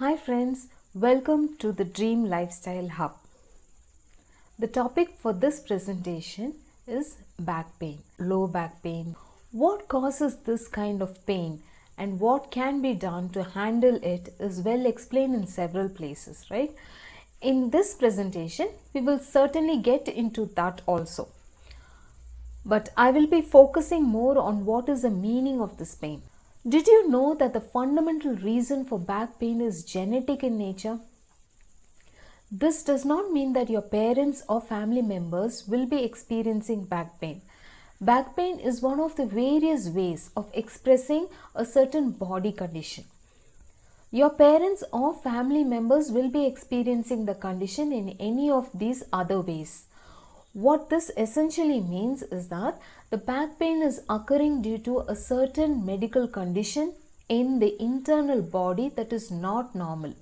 Hi friends, welcome to the Dream Lifestyle Hub. The topic for this presentation is back pain, low back pain. What causes this kind of pain and what can be done to handle it is well explained in several places, right? In this presentation, we will certainly get into that also. But I will be focusing more on what is the meaning of this pain. Did you know that the fundamental reason for back pain is genetic in nature? This does not mean that your parents or family members will be experiencing back pain. Back pain is one of the various ways of expressing a certain body condition. Your parents or family members will be experiencing the condition in any of these other ways. What this essentially means is that the back pain is occurring due to a certain medical condition in the internal body that is not normal.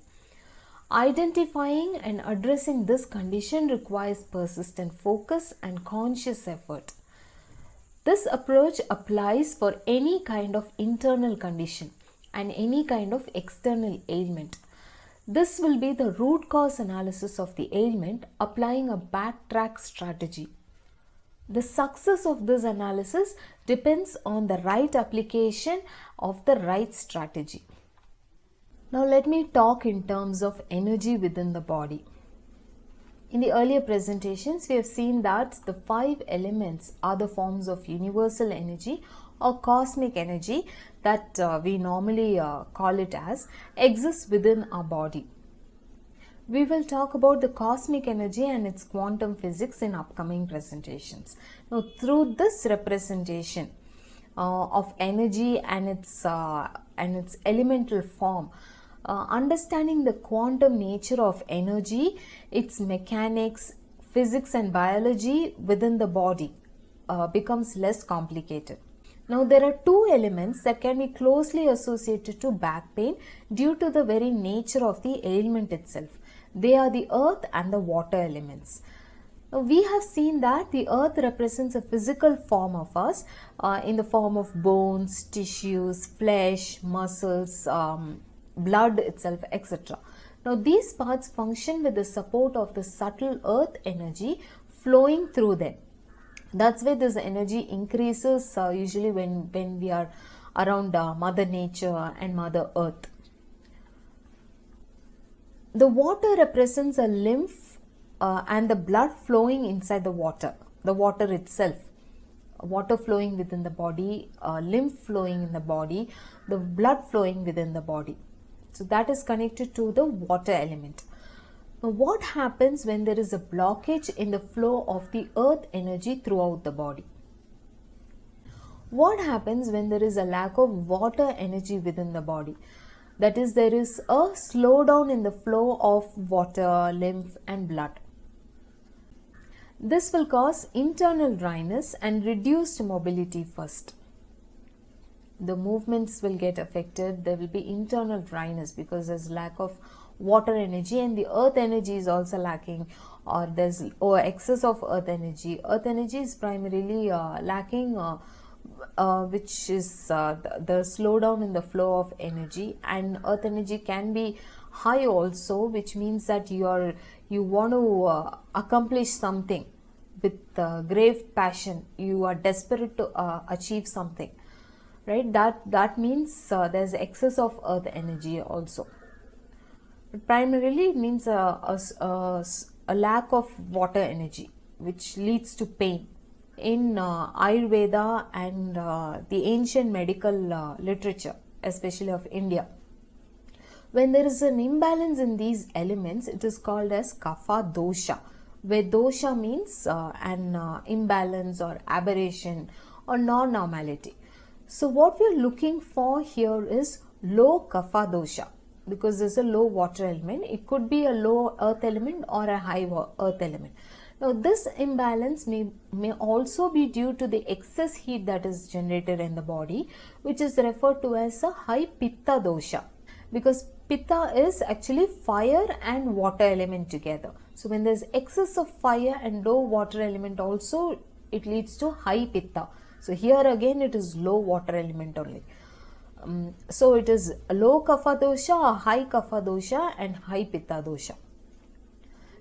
Identifying and addressing this condition requires persistent focus and conscious effort. This approach applies for any kind of internal condition and any kind of external ailment. This will be the root cause analysis of the ailment, applying a backtrack strategy. The success of this analysis depends on the right application of the right strategy. Now let me talk in terms of energy within the body. In the earlier presentations, we have seen that the 5 elements are the forms of universal energy or cosmic energy that we normally call it as, exists within our body. We will talk about the cosmic energy and its quantum physics in upcoming presentations. Now, through this representation of energy and its elemental form, understanding the quantum nature of energy, its mechanics, physics and biology within the body becomes less complicated. Now there are 2 elements that can be closely associated to back pain due to the very nature of the ailment itself. They are the earth and the water elements. Now, we have seen that the earth represents a physical form of us in the form of bones, tissues, flesh, muscles, blood itself, etc. Now these parts function with the support of the subtle earth energy flowing through them. That's why this energy increases usually when we are around Mother Nature and Mother Earth. The water represents a lymph and the blood flowing inside the water itself. Water flowing within the body, lymph flowing in the body, the blood flowing within the body. So that is connected to the water element. Now, what happens when there is a blockage in the flow of the earth energy throughout the body? What happens when there is a lack of water energy within the body? That is, there is a slowdown in the flow of water, lymph and blood. This will cause internal dryness and reduced mobility first. The movements will get affected. There will be internal dryness because there's lack of water energy and the earth energy is also lacking, or there's excess of earth energy. Earth energy is primarily lacking, which is the slowdown in the flow of energy, and earth energy can be high also, which means that you want to accomplish something with grave passion. You are desperate to achieve something, right? That means there's excess of earth energy also. But primarily it means a lack of water energy, which leads to pain. In Ayurveda and the ancient medical literature, especially of India, when there is an imbalance in these elements, it is called as kapha dosha, where dosha means an imbalance or aberration or non-normality. So what we are looking for here is low kapha dosha, because there's a low water element. It could be a low earth element or a high earth element. Now this imbalance may also be due to the excess heat that is generated in the body, which is referred to as a high pitta dosha, because pitta is actually fire and water element together. So when there's excess of fire and low water element also, it leads to high pitta. So here again it is low water element only. So it is low kapha dosha, high kapha dosha and high pitta dosha.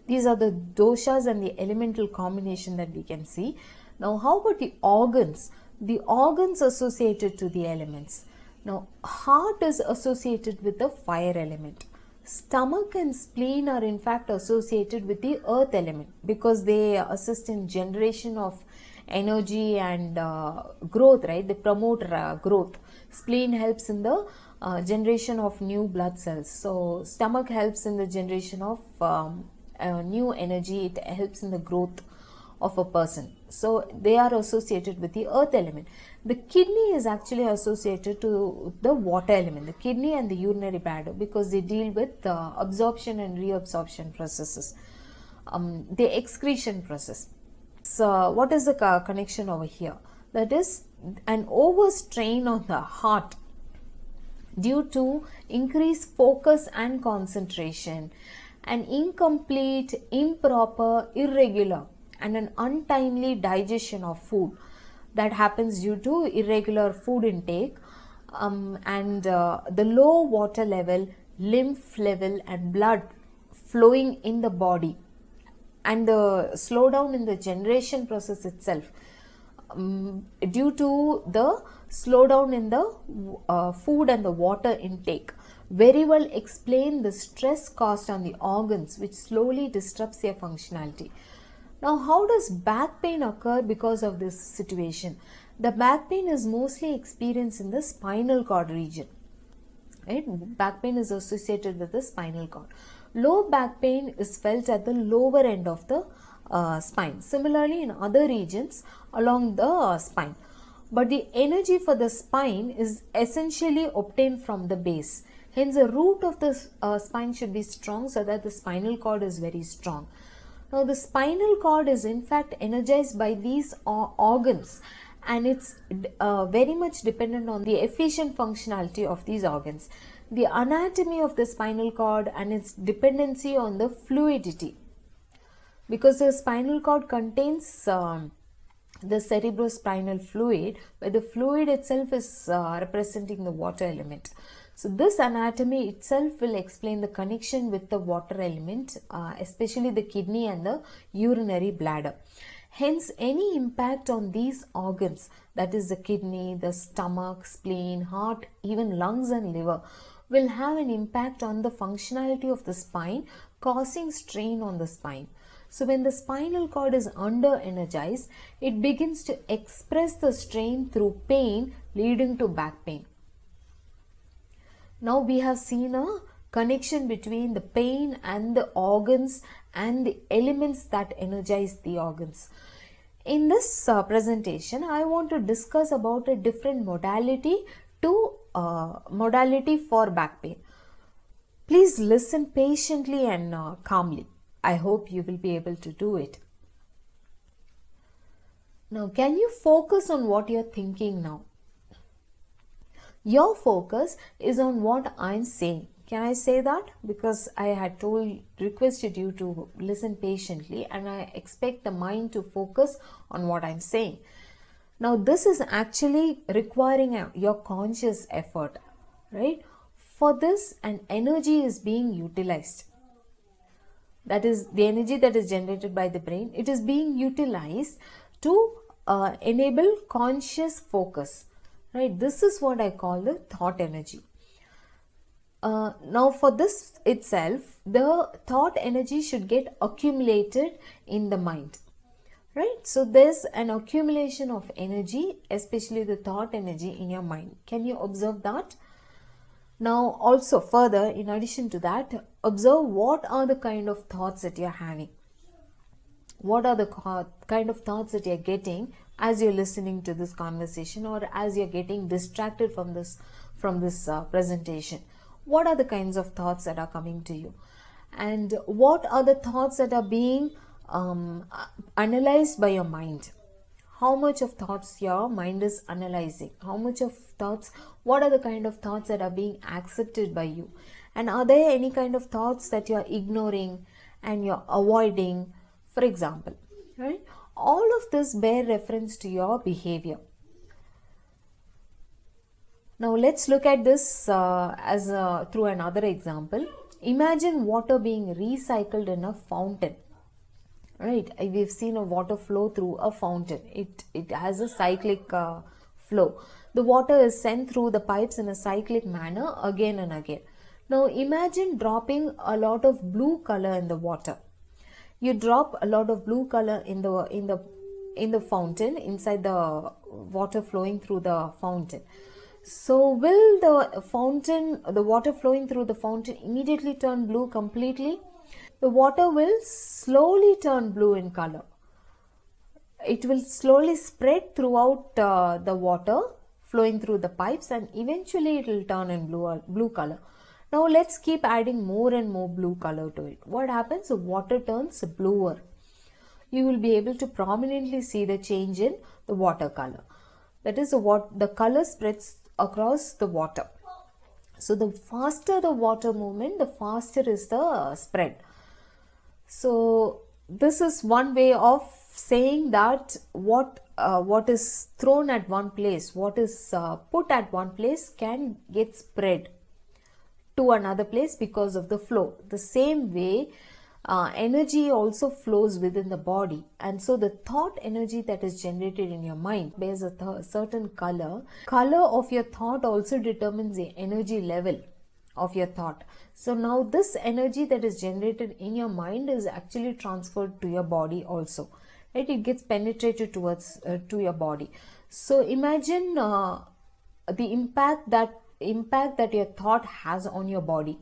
These are the doshas and the elemental combination that we can see. Now, how about the organs? The organs associated to the elements. Now, heart is associated with the fire element. Stomach and spleen are in fact associated with the earth element because they assist in generation of energy and growth, right? They promote growth. Spleen helps in the generation of new blood cells. So, stomach helps in the generation of new energy. It helps in the growth of a person. So they are associated with the earth element. The kidney is actually associated to the water element, the kidney and the urinary bladder, because they deal with absorption and reabsorption processes, the excretion process. So what is the connection over here? That is an overstrain on the heart due to increased focus and concentration, an incomplete, improper, irregular and an untimely digestion of food that happens due to irregular food intake, and the low water level, lymph level and blood flowing in the body, and the slowdown in the generation process itself, due to the slowdown in the food and the water intake, very well explain the stress caused on the organs, which slowly disrupts their functionality. Now, how does back pain occur because of this situation? The back pain is mostly experienced in the spinal cord region. Right? Back pain is associated with the spinal cord. Low back pain is felt at the lower end of the spine. Similarly, in other regions along the spine. But the energy for the spine is essentially obtained from the base. Hence, the root of the spine should be strong so that the spinal cord is very strong. Now, the spinal cord is in fact energized by these organs, and it's very much dependent on the efficient functionality of these organs. The anatomy of the spinal cord and its dependency on the fluidity, because the spinal cord contains the cerebrospinal fluid, where the fluid itself is representing the water element. So this anatomy itself will explain the connection with the water element, especially the kidney and the urinary bladder. Hence, any impact on these organs, that is the kidney, the stomach, spleen, heart, even lungs and liver, will have an impact on the functionality of the spine, causing strain on the spine. So when the spinal cord is under energized, it begins to express the strain through pain, leading to back pain. Now we have seen a connection between the pain and the organs and the elements that energize the organs. In this presentation, I want to discuss about a different modality for back pain. Please listen patiently and calmly. I hope you will be able to do it. Now, can you focus on what you're thinking now? Your focus is on what I'm saying. Can I say that? Because I had requested you to listen patiently, and I expect the mind to focus on what I'm saying. Now, this is actually requiring your conscious effort, right? For this, an energy is being utilized. That is the energy that is generated by the brain. It is being utilized to enable conscious focus. Right, this is what I call the thought energy. Now for this itself, the thought energy should get accumulated in the mind. Right, so there's an accumulation of energy, especially the thought energy in your mind. Can you observe that? Now also further, in addition to that, observe what are the kind of thoughts that you're having. What are the kind of thoughts that you're getting as you're listening to this conversation, or as you're getting distracted from this presentation? What are the kinds of thoughts that are coming to you, and what are the thoughts that are being analyzed by your mind? How much of thoughts your mind is analyzing? How much of thoughts? What are the kind of thoughts that are being accepted by you? And are there any kind of thoughts that you're ignoring and you're avoiding, for example, right? All of this bear reference to your behavior. Now let's look at this through another example. Imagine water being recycled in a fountain. Right, we've seen a water flow through a fountain. It has a cyclic flow. The water is sent through the pipes in a cyclic manner again and again. Now imagine dropping a lot of blue color in the water. You drop a lot of blue color in the fountain, inside the water flowing through the fountain. So will the water flowing through the fountain immediately turn blue completely? The water will slowly turn blue in color. It will slowly spread throughout the water flowing through the pipes, and eventually it will turn in blue color. Now let's keep adding more and more blue color to it. What happens? The water turns bluer. You will be able to prominently see the change in the water color. That is, the color spreads across the water. So the faster the water movement, the faster is the spread. So this is one way of saying that what is thrown at one place, what is put at one place can get spread to another place because of the flow. The same way, energy also flows within the body, and so the thought energy that is generated in your mind bears a certain color. Color of your thought also determines the energy level of your thought. So now this energy that is generated in your mind is actually transferred to your body also, right? It gets penetrated towards to your body. So imagine the impact that your thought has on your body.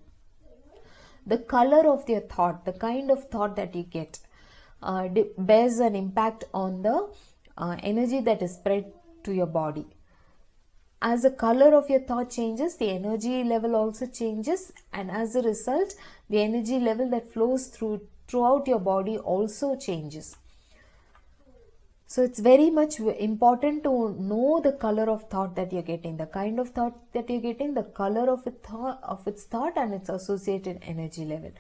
The color of your thought, the kind of thought that you get, bears an impact on the energy that is spread to your body. As the color of your thought changes, the energy level also changes, and as a result, the energy level that flows throughout your body also changes. So it's very much important to know the color of thought that you're getting, the kind of thought that you're getting, the color of its thought and its associated energy level.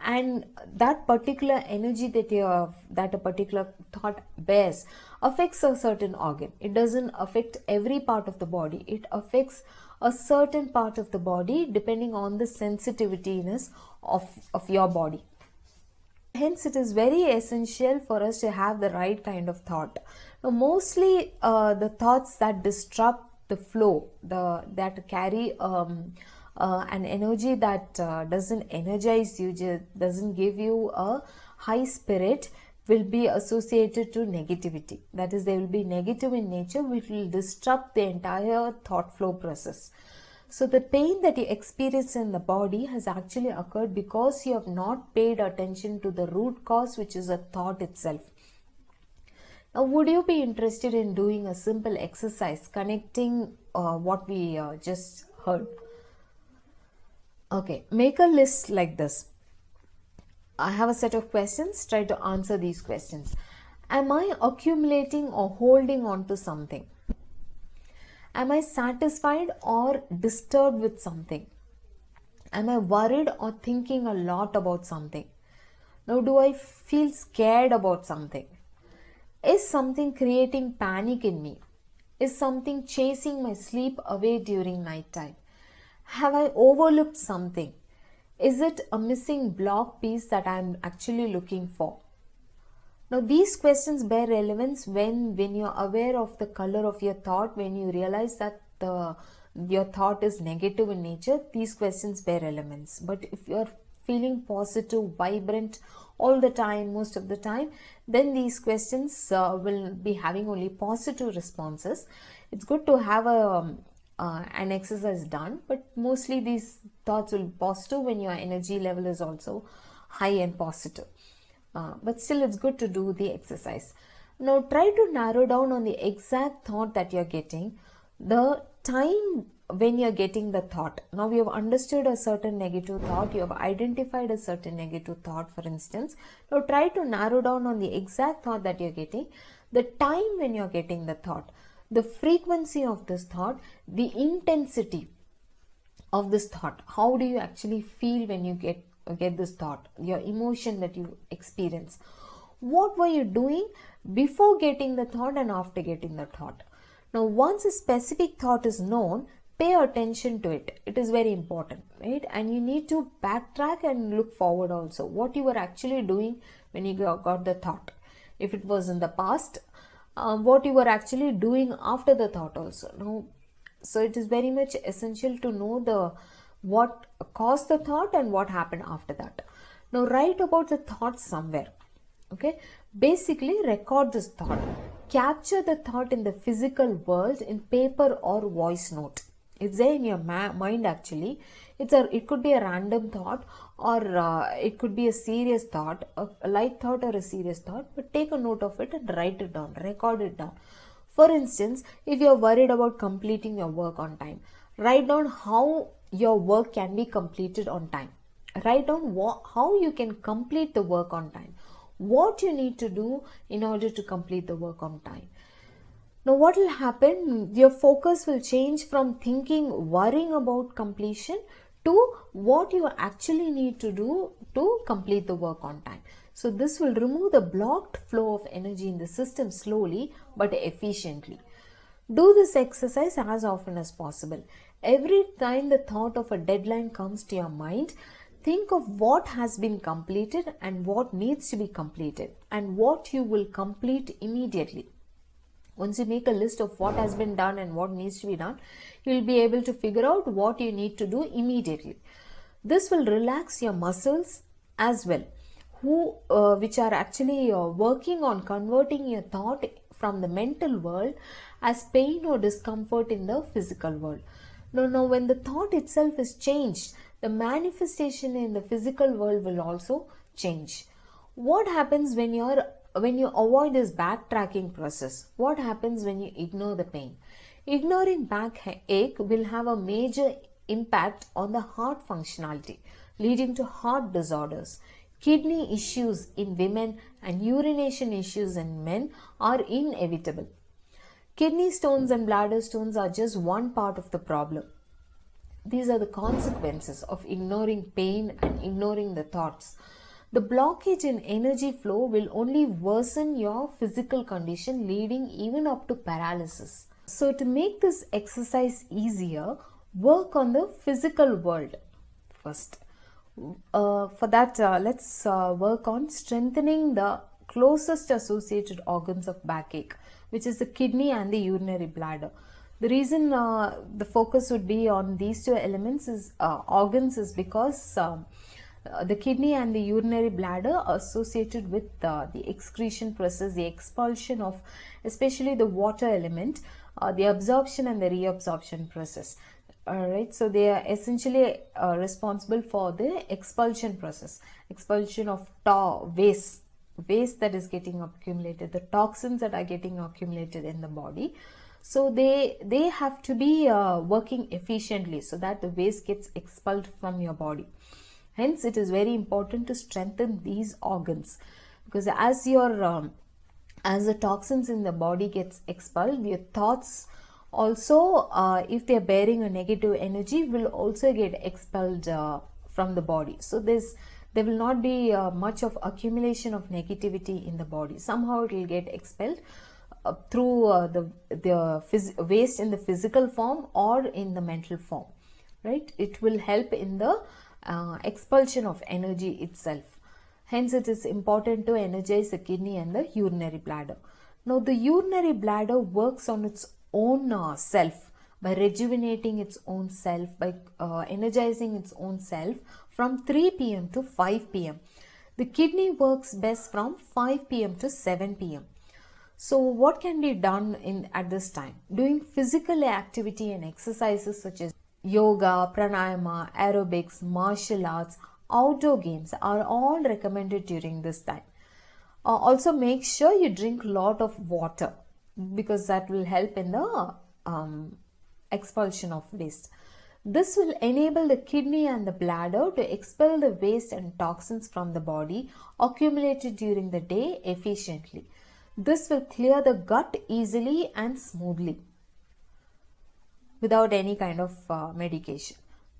And that particular energy that a particular thought bears affects a certain organ. It doesn't affect every part of the body. It affects a certain part of the body depending on the sensitiveness of your body. Hence, it is very essential for us to have the right kind of thought. Now, mostly the thoughts that disrupt the flow, that carry an energy that doesn't energize you, doesn't give you a high spirit, will be associated to negativity. That is, they will be negative in nature, which will disrupt the entire thought flow process. So the pain that you experience in the body has actually occurred because you have not paid attention to the root cause, which is a thought itself. Now, would you be interested in doing a simple exercise connecting what we just heard? Okay, make a list like this. I have a set of questions. Try to answer these questions. Am I accumulating or holding on to something? Am I satisfied or disturbed with something? Am I worried or thinking a lot about something? Now, do I feel scared about something? Is something creating panic in me? Is something chasing my sleep away during night time? Have I overlooked something? Is it a missing block piece that I am actually looking for? Now, these questions bear relevance when you're aware of the color of your thought, when you realize that your thought is negative in nature. These questions bear relevance. But if you're feeling positive, vibrant all the time, most of the time, then these questions will be having only positive responses. It's good to have an exercise done, but mostly these thoughts will be positive when your energy level is also high and positive. But still, it's good to do the exercise. Now, try to narrow down on the exact thought that you're getting, the time when you're getting the thought. Now, you have understood a certain negative thought, you have identified a certain negative thought, for instance. Now, try to narrow down on the exact thought that you're getting, the time when you're getting the thought, the frequency of this thought, the intensity of this thought. How do you actually feel when you get this thought, your emotion that you experience? What were you doing before getting the thought and after getting the thought? Now, once a specific thought is known, pay attention to it. It is very important, right? And you need to backtrack and look forward also. What you were actually doing when you got the thought. If it was in the past, what you were actually doing after the thought also. No, so it is very much essential to know the what caused the thought and what happened after that. Now write about the thought somewhere. Okay, basically record this thought. Capture the thought in the physical world in paper or voice note. It's there in your mind actually. It could be a random thought, or it could be a serious thought, a light thought or a serious thought, but take a note of it and write it down, record it down. For instance, if you're worried about completing your work on time, write down how your work can be completed on time. Write down how you can complete the work on time, what you need to do in order to complete the work on time. Now what will happen, your focus will change from worrying about completion to what you actually need to do to complete the work on time. So this will remove the blocked flow of energy in the system slowly but efficiently. Do this exercise as often as possible. Every time the thought of a deadline comes to your mind, think of what has been completed and what needs to be completed and what you will complete immediately. Once you make a list of what has been done and what needs to be done, you will be able to figure out what you need to do immediately. This will relax your muscles as well, which are actually working on converting your thought from the mental world as pain or discomfort in the physical world. Now, when the thought itself is changed, the manifestation in the physical world will also change. What happens when you avoid this backtracking process? What happens when you ignore the pain? Ignoring backache will have a major impact on the heart functionality, leading to heart disorders. Kidney issues in women and urination issues in men are inevitable. Kidney stones and bladder stones are just one part of the problem. These are the consequences of ignoring pain and ignoring the thoughts. The blockage in energy flow will only worsen your physical condition, leading even up to paralysis. So to make this exercise easier, work on the physical world first. For that, let's work on strengthening the closest associated organs of backache, which is the kidney and the urinary bladder. The reason the focus would be on these two elements organs is because the kidney and the urinary bladder are associated with the excretion process, the expulsion of especially the water element, the absorption and the reabsorption process. Alright, so they are essentially responsible for the expulsion process, expulsion of waste that is getting accumulated, the toxins that are getting accumulated in the body. So they have to be working efficiently so that the waste gets expelled from your body. Hence, it is very important to strengthen these organs, because as the toxins in the body gets expelled, your thoughts also, if they are bearing a negative energy, will also get expelled from the body. So there will not be much of accumulation of negativity in the body. Somehow it will get expelled through the waste in the physical form or in the mental form, right? It will help in the expulsion of energy itself. Hence, it is important to energize the kidney and the urinary bladder. Now, the urinary bladder works on its own self by rejuvenating its own self, by energizing its own self from 3 p.m. to 5 p.m. The kidney works best from 5 p.m. to 7 p.m. So what can be done at this time? Doing physical activity and exercises such as yoga, pranayama, aerobics, martial arts, outdoor games are all recommended during this time. Also make sure you drink a lot of water, because that will help in the expulsion of waste. This will enable the kidney and the bladder to expel the waste and toxins from the body accumulated during the day efficiently. This will clear the gut easily and smoothly without any kind of medication.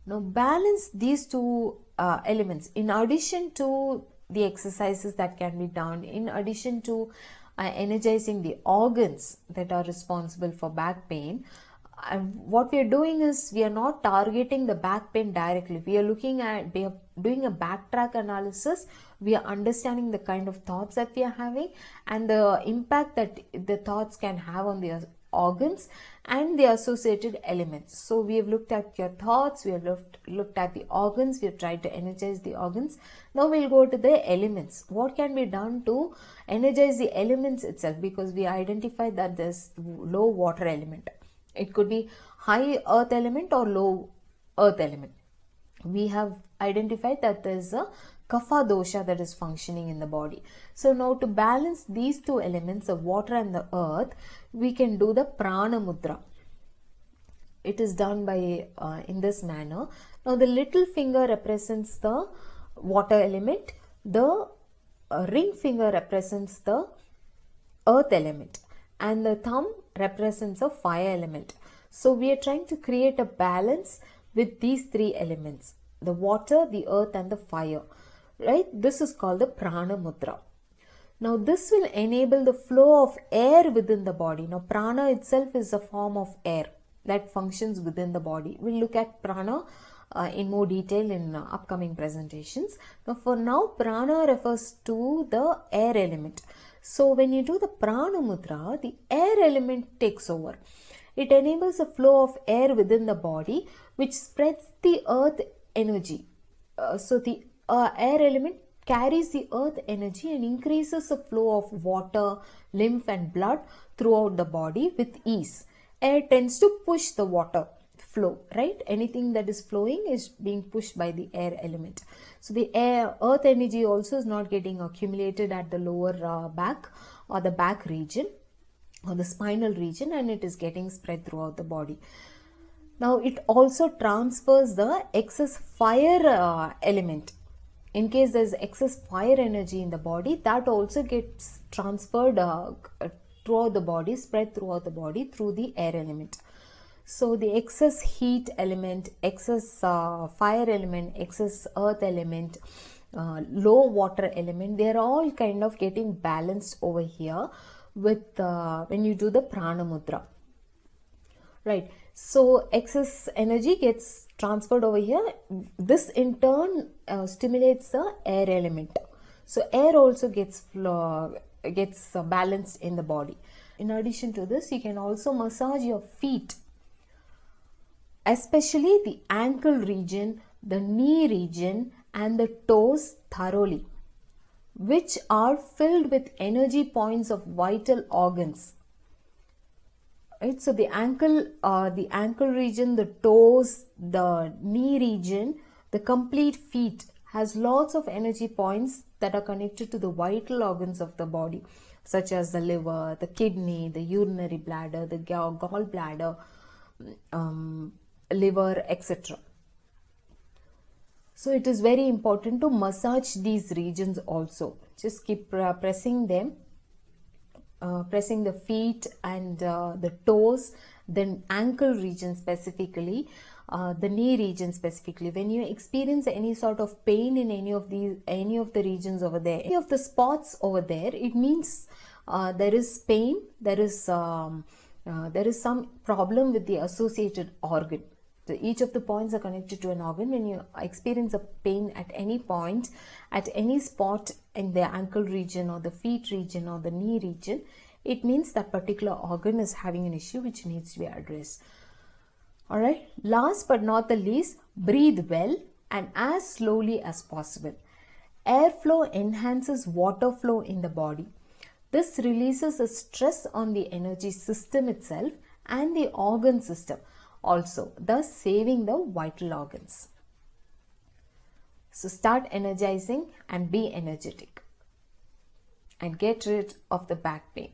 Now balance these two elements in addition to the exercises that can be done, in addition to energizing the organs that are responsible for back pain. And what we are doing is we are not targeting the back pain directly. We are doing a backtrack analysis. We are understanding the kind of thoughts that we are having and the impact that the thoughts can have on the organs and the associated elements. So we have looked at your thoughts, we have looked at the organs, we have tried to energize the organs. Now we'll go to the elements. What can be done to energize the elements itself? Because we identified that there's low water element. It could be high earth element or low earth element. We have identified that there is a kapha dosha that is functioning in the body. So now to balance these two elements, the water and the earth, we can do the Prana Mudra. It is done by in this manner. Now the little finger represents the water element. The ring finger represents the earth element. And the thumb represents a fire element. So we are trying to create a balance with these three elements, the water, the earth and the fire, right? This is called the Prana Mudra. Now this will enable the flow of air within the body. Now prana itself is a form of air that functions within the body. We'll look at prana in more detail in upcoming presentations. Now for now, prana refers to the air element. So when you do the Prana Mudra, the air element takes over. It enables a flow of air within the body which spreads the earth energy. So the air element carries the earth energy and increases the flow of water, lymph and blood throughout the body with ease. Air tends to push the water flow, right? Anything that is flowing is being pushed by the air element. So the earth energy also is not getting accumulated at the lower back or the back region or the spinal region, and it is getting spread throughout the body. Now it also transfers the excess fire element. In case there is excess fire energy in the body, that also gets transferred throughout the body, spread throughout the body through the air element. So the excess heat element, excess fire element, excess earth element, low water element, they are all kind of getting balanced over here with when you do the Prana Mudra, right? So excess energy gets transferred over here. This in turn stimulates the air element. So air also gets balanced in the body. In addition to this, you can also massage your feet, especially the ankle region, the knee region and the toes thoroughly, which are filled with energy points of vital organs. Right? So the ankle region, the toes, the knee region, the complete feet has lots of energy points that are connected to the vital organs of the body, such as the liver, the kidney, the urinary bladder, the gallbladder, liver, etc. So it is very important to massage these regions also. Just keep pressing them, pressing the feet and the toes, the ankle region specifically, the knee region specifically. When you experience any sort of pain in any of the regions over there, any of the spots over there, it means there is pain, there is some problem with the associated organ. So each of the points are connected to an organ. When you experience a pain at any point, at any spot in the ankle region or the feet region or the knee region, it means that particular organ is having an issue which needs to be addressed. Alright, last but not the least, breathe well and as slowly as possible. Airflow enhances water flow in the body. This releases the stress on the energy system itself and the organ system also, thus saving the vital organs. So start energizing and be energetic and get rid of the back pain.